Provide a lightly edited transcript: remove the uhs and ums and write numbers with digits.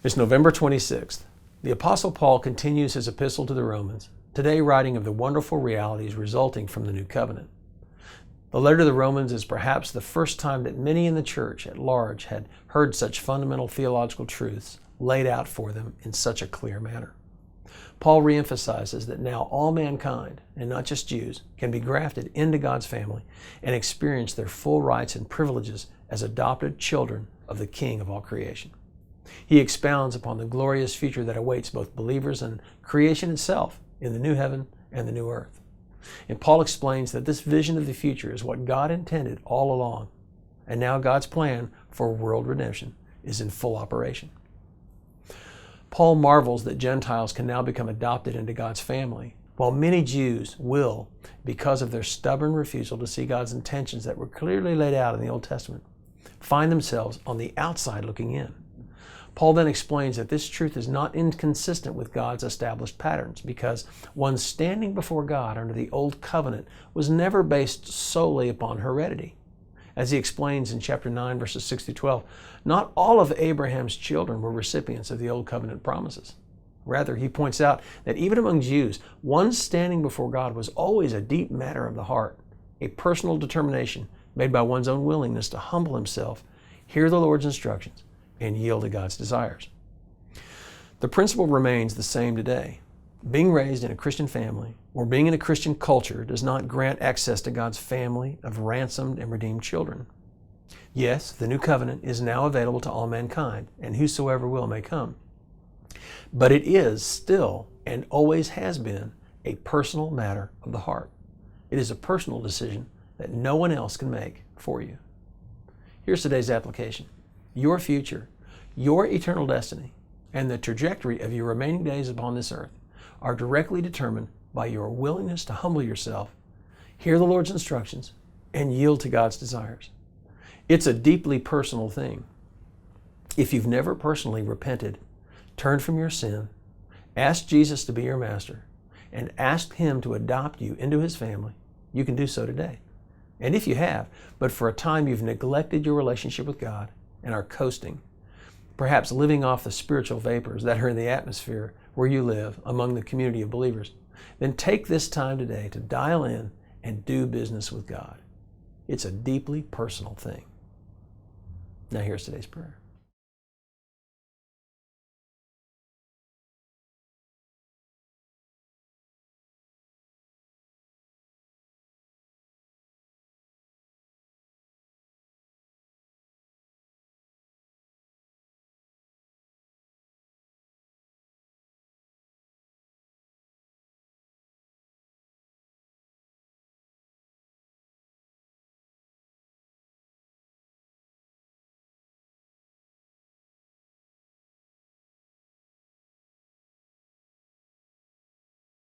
It's November 26th. The Apostle Paul continues his epistle to the Romans, today writing of the wonderful realities resulting from the new covenant. The letter to the Romans is perhaps the first time that many in the church at large had heard such fundamental theological truths laid out for them in such a clear manner. Paul reemphasizes that now all mankind, and not just Jews, can be grafted into God's family and experience their full rights and privileges as adopted children of the King of all creation. He expounds upon the glorious future that awaits both believers and creation itself in the new heaven and the new earth. And Paul explains that this vision of the future is what God intended all along, and now God's plan for world redemption is in full operation. Paul marvels that Gentiles can now become adopted into God's family, while many Jews will, because of their stubborn refusal to see God's intentions that were clearly laid out in the Old Testament, find themselves on the outside looking in. Paul then explains that this truth is not inconsistent with God's established patterns, because one's standing before God under the Old Covenant was never based solely upon heredity. As he explains in chapter 9, verses 6 through 12, not all of Abraham's children were recipients of the Old Covenant promises. Rather, he points out that even among Jews, one's standing before God was always a deep matter of the heart, a personal determination made by one's own willingness to humble himself, hear the Lord's instructions, and yield to God's desires. The principle remains the same today. Being raised in a Christian family or being in a Christian culture does not grant access to God's family of ransomed and redeemed children. Yes, the new covenant is now available to all mankind, and whosoever will may come. But it is still, and always has been, a personal matter of the heart. It is a personal decision that no one else can make for you. Here's today's application. Your future, your eternal destiny, and the trajectory of your remaining days upon this earth are directly determined by your willingness to humble yourself, hear the Lord's instructions, and yield to God's desires. It's a deeply personal thing. If you've never personally repented, turned from your sin, asked Jesus to be your master, and asked Him to adopt you into His family, you can do so today. And if you have, but for a time you've neglected your relationship with God and are coasting, perhaps living off the spiritual vapors that are in the atmosphere where you live among the community of believers, then take this time today to dial in and do business with God. It's a deeply personal thing. Now here's today's prayer.